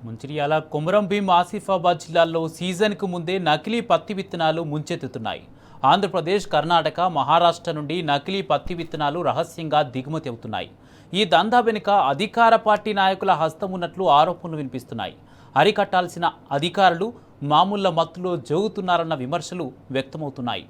మంచిర్యాల కొమరం భీం ఆసిఫాబాద్ జిల్లాల్లో సీజన్కు ముందే నకిలీ పత్తి విత్తనాలు ముంచెత్తుతున్నాయి. ఆంధ్రప్రదేశ్, కర్ణాటక, మహారాష్ట్ర నుండి నకిలీ పత్తి విత్తనాలు రహస్యంగా దిగుమతి అవుతున్నాయి. ఈ దందా వెనుక అధికార పార్టీ నాయకుల హస్తం ఉన్నట్లు ఆరోపణలు వినిపిస్తున్నాయి. అరికట్టాల్సిన అధికారులు మామూళ్ల మత్తులో జోగుతున్నారన్న విమర్శలు వ్యక్తమవుతున్నాయి.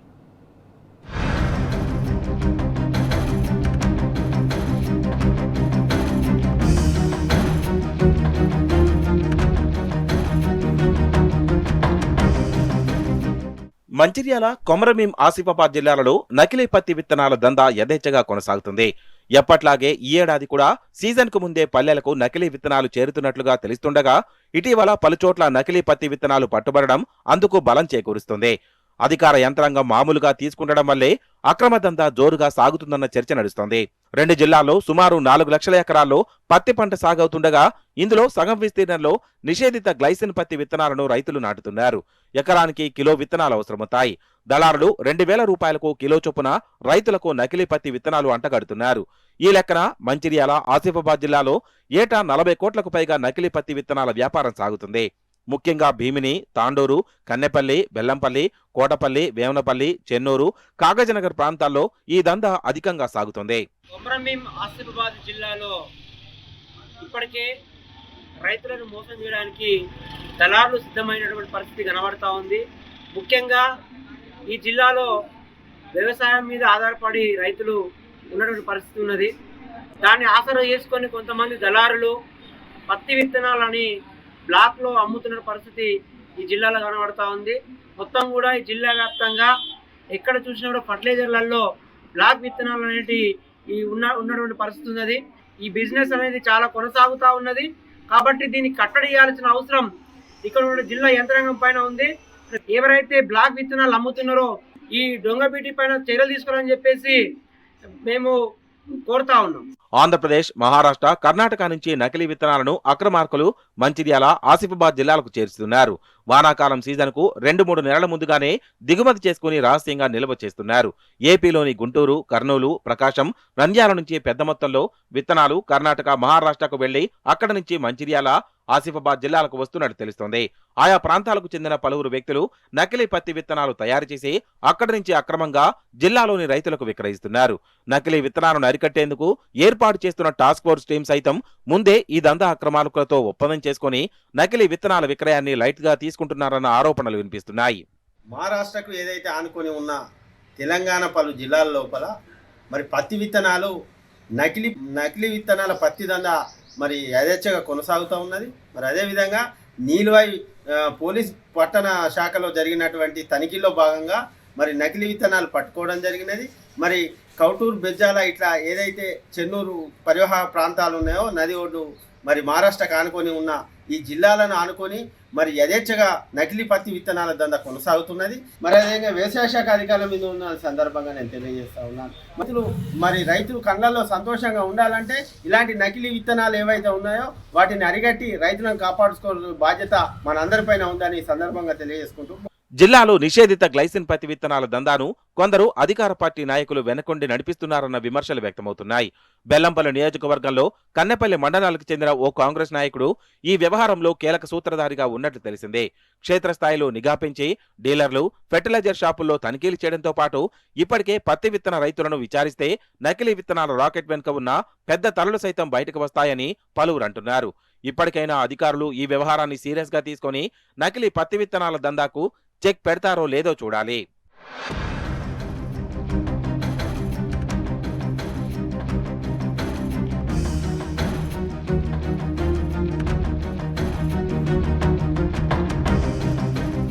మంచిర్యాల, కొమరం భీం ఆసిఫాబాద్ జిల్లాలలో నకిలీ పత్తి విత్తనాల దందా యథేచ్ఛగా కొనసాగుతుంది. ఎప్పట్లాగే ఈ ఏడాది కూడా సీజన్కు ముందే పల్లెలకు నకిలీ విత్తనాలు చేరుతున్నట్లుగా తెలుస్తుండగా ఇటీవల పలుచోట్ల నకిలీ పత్తి విత్తనాలు పట్టుబడడం అందుకు బలం చేకూరుస్తుంది. అధికార యంత్రాంగం మామూలుగా తీసుకుంటడం వల్లే అక్రమ దందా జోరుగా సాగుతుందన్న చర్చ నడుస్తోంది. 2 జిల్లాల్లో సుమారు 4 లక్షల ఎకరాల్లో పత్తి పంట సాగవుతుండగా ఇందులో సగం విస్తీర్ణంలో నిషేధిత గ్లైసిన్ పత్తి విత్తనాలను రైతులు నాటుతున్నారు. ఎకరానికి కిలో విత్తనాలు అవసరమవుతాయి. దళారులు 2,000 రూపాయలకు కిలో చొప్పున రైతులకు నకిలీ పత్తి విత్తనాలు అంటగడుతున్నారు. ఈ లెక్కన మంచిర్యాల, ఆసిఫాబాద్ జిల్లాలో ఏటా 40 కోట్లకు పైగా నకిలీ పత్తి విత్తనాల వ్యాపారం సాగుతుంది. ముఖ్యంగా భీమిని, తాండూరు, కన్నెపల్లి, బెల్లంపల్లి, కోటపల్లి, వేమనపల్లి, చెన్నూరు, కాగజనగర్ ప్రాంతాల్లో ఈ దందా అధికంగా సాగుతుంది. కొమరం భీం ఆసిఫాబాద్ జిల్లాలో ఇప్పటికే రైతులను మోసం చేయడానికి దళారులు సిద్ధమైనటువంటి పరిస్థితి కనబడతా ఉంది. ముఖ్యంగా ఈ జిల్లాలో వ్యవసాయం మీద ఆధారపడి రైతులు ఉన్నటువంటి పరిస్థితి ఉన్నది. దాన్ని ఆసరా చేసుకొని కొంతమంది దళారులు పత్తి విత్తనాలని బ్లాక్లో అమ్ముతున్న పరిస్థితి ఈ జిల్లాలో కనబడతా ఉంది. మొత్తం కూడా ఈ జిల్లా వ్యాప్తంగా ఎక్కడ చూసినా కూడా ఫర్టిలైజర్లలో బ్లాక్ విత్తనాలు అనేవి ఉన్నటువంటి పరిస్థితి ఉన్నది. ఈ బిజినెస్ అనేది చాలా కొనసాగుతూ ఉన్నది. కాబట్టి దీన్ని కట్టడి చేయాల్సిన అవసరం ఇక్కడ ఉన్న జిల్లా యంత్రాంగం పైన ఉంది. ఎవరైతే బ్లాక్ విత్తనాలు అమ్ముతున్నారో ఈ దొంగ బీటీ పైన చర్యలు తీసుకోవాలని చెప్పేసి మేము కోరుతా ఉన్నాం. ఆంధ్రప్రదేశ్, మహారాష్ట్ర, కర్ణాటక నుంచి నకిలీ విత్తనాలను అక్రమార్కులు మంచిర్యాల, ఆసిఫాబాద్ జిల్లాలకు చేరుస్తున్నారు. వానాకాలం సీజన్కు 2-3 నెలల ముందుగానే దిగుమతి చేసుకుని రహస్యంగా నిల్వ చేస్తున్నారు. ఏపీలోని గుంటూరు, కర్నూలు, ప్రకాశం, నంద్యాల నుంచి పెద్ద మొత్తంలో విత్తనాలు కర్ణాటక, మహారాష్ట్రకు వెళ్లి అక్కడ నుంచి మంచిర్యాల, ఆసిఫాబాద్ జిల్లాలకు వస్తున్నట్టు తెలుస్తోంది. ఆయా ప్రాంతాలకు చెందిన పలువురు వ్యక్తులు నకిలీ పత్తి విత్తనాలు తయారు చేసి అక్కడి నుంచి అక్రమంగా జిల్లాలోని రైతులకు విక్రయిస్తున్నారు. నకిలీ విత్తనాలను అరికట్టేందుకు ఏర్పాటు చేస్తున్న టాస్క్ ఫోర్స్ టీం సైతం ముందే ఈ దందా అక్రమార్కులతో ఒప్పందం చేసుకుని నకిలీ విత్తనాల విక్రయాన్ని లైట్ గా తీసుకుంటున్నారన్న ఆరోపణలు వినిపిస్తున్నాయి. మహారాష్ట్రకు ఏదైతే ఆనుకొని ఉన్న తెలంగాణ పలు జిల్లాల లోపల మరి పత్తి విత్తనాలు నకిలీ విత్తనాల పత్తి దందా మరి యథేచ్ఛగా కొనసాగుతూ ఉన్నది. మరి అదేవిధంగా నీలువై పోలీస్ పట్టణ శాఖలో జరిగినటువంటి తనిఖీల్లో భాగంగా మరి నకిలీ విత్తనాలు పట్టుకోవడం జరిగినది. మరి కౌటూరు, బెజ్జాల ఇట్లా ఏదైతే చెన్నూరు పరివాహ ప్రాంతాలు ఉన్నాయో నది ఒడ్డు మరి మహారాష్ట్రకు ఆనుకొని ఉన్న ఈ జిల్లాలను ఆనుకొని మరి యథేచ్ఛగా నకిలీ పత్తి విత్తనాల దందా కొనసాగుతున్నది. మరి అదేవిధంగా వ్యవసాయ శాఖ అధికారుల మీద ఉన్న సందర్భంగా నేను తెలియజేస్తా ఉన్నాను. మరి రైతులు కళ్ళల్లో సంతోషంగా ఉండాలంటే ఇలాంటి నకిలీ విత్తనాలు ఏవైతే ఉన్నాయో వాటిని అరిగట్టి రైతులను కాపాడుకోవాల్సిన బాధ్యత మనందరిపైన ఉందని ఈ సందర్భంగా తెలియజేసుకుంటూ జిల్లాలో నిషేధిత గ్లైసిన్ పత్తి విత్తనాల దందాను కొందరు అధికార పార్టీ నాయకులు వెనకొండి నడిపిస్తున్నారన్న విమర్శలు వ్యక్తమవుతున్నాయి. బెల్లంపల్లి నియోజకవర్గంలో కన్నెపల్లి మండలాలకు చెందిన ఓ కాంగ్రెస్ నాయకుడు ఈ వ్యవహారంలో కీలక సూత్రధారిగా ఉన్నట్లు తెలిసిందే. క్షేత్రస్థాయిలో నిఘా పెంచి డీలర్లు, ఫెర్టిలైజర్ షాపుల్లో తనిఖీలు చేయడంతో పాటు ఇప్పటికే పత్తి విత్తన రైతులను విచారిస్తే నకిలీ విత్తనాల రాకెట్ వెనుక ఉన్న పెద్ద తలలు సైతం బయటకు వస్తాయని పలువురు అంటున్నారు. ఇప్పటికైనా అధికారులు ఈ వ్యవహారాన్ని సీరియస్ గా తీసుకొని నకిలీ పత్తి విత్తనాల దందాకు చెక్ పెడతారో లేదో చూడాలి.